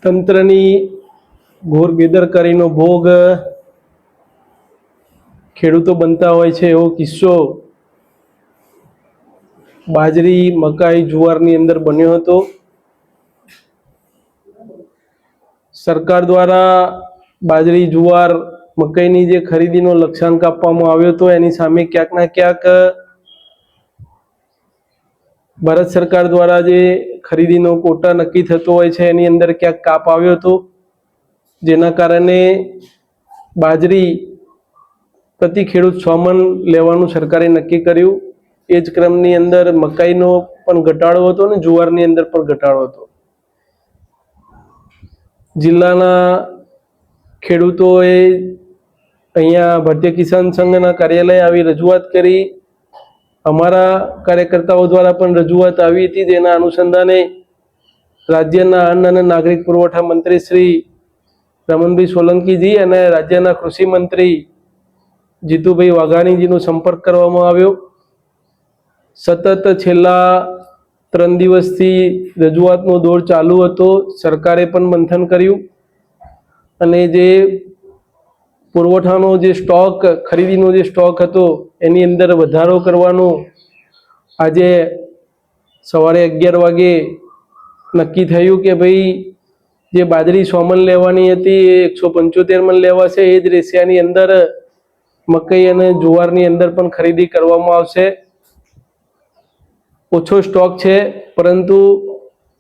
તંત્રની ઘોર બેદરકારીનો ભોગ ખેડૂતો બનતા હોય છે એવો કિસ્સો બાજરી, મકાઈ, જુવારની અંદર બન્યો હતો। સરકાર દ્વારા બાજરી, જુવાર, મકાઈની જે ખરીદીનો લક્ષ્યાંક આપવામાં આવ્યો હતો એની સામે ક્યાંક ના ક્યાંક ભારત સરકાર દ્વારા જે ખરીદીનો કોટા નક્કી થતો હોય છે એની અંદર ક્યાંક કાપ આવ્યો હતો, જેના કારણે બાજરી પ્રતિ ખેડૂત 6 મણ લેવાનું સરકારે નક્કી કર્યું। એ જ ક્રમની અંદર મકાઈનો પણ ઘટાડો હતો અને જુવારની અંદર પણ ઘટાડો હતો। જિલ્લાના ખેડૂતોએ અહીંયા ભારતીય કિસાન સંઘના કાર્યાલય આવી રજૂઆત કરી। અમારા કાર્યકર્તાઓ દ્વારા પણ રજૂઆત આવી હતી। જેના અનુસંધાને રાજ્યના અન્ન અને નાગરિક પુરવઠા મંત્રી શ્રી રમણભાઈ સોલંકીજી અને રાજ્યના કૃષિ મંત્રી જીતુભાઈ વાઘાણીજીનો સંપર્ક કરવામાં આવ્યો। સતત છેલ્લા 3 દિવસથી રજૂઆતનો દોર ચાલુ હતો। સરકારે પણ મંથન કર્યું અને જે પુરવઠાનો જે સ્ટોક, ખરીદીનો જે સ્ટોક હતો એની અંદર વધારો કરવાનો આજે સવારે 11 વાગે નક્કી થયું કે ભાઈ જે બાજરી 100 મણ લેવાની હતી એ 175 મણ લેવાશે। એ જ રેશિયાની અંદર મકાઈ અને જુવારની અંદર પણ ખરીદી કરવામાં આવશે। ઓછો સ્ટોક છે, પરંતુ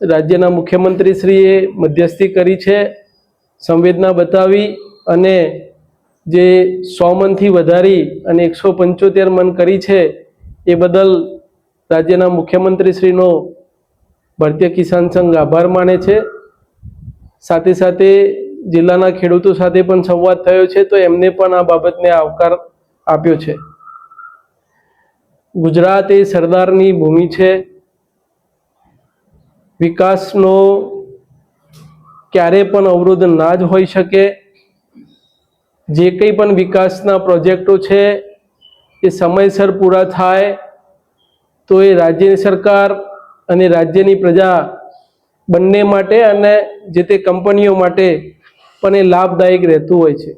રાજ્યના મુખ્યમંત્રીશ્રીએ મધ્યસ્થી કરી છે, સંવેદના બતાવી અને જે 100 મણથી વધારી અને 175 મણ કરી છે એ બદલ રાજ્યના મુખ્યમંત્રીશ્રીનો ભારતીય કિસાન સંઘ આભાર માને છે। સાથે સાથે જિલ્લાના ખેડૂતો સાથે પણ સંવાદ થયો છે તો એમને પણ આ બાબતને આવકાર આપ્યો છે। ગુજરાત એ સરદારની ભૂમિ છે। વિકાસનો ક્યારે પણ અવરોધ ના જ હોઈ શકે। જે કંઈ પણ વિકાસના પ્રોજેક્ટો છે એ સમયસર પૂરા થાય તો એ રાજ્યની સરકાર અને રાજ્યની પ્રજા બંને માટે અને જે તે કંપનીઓ માટે પણ એ લાભદાયક રહેતું હોય છે।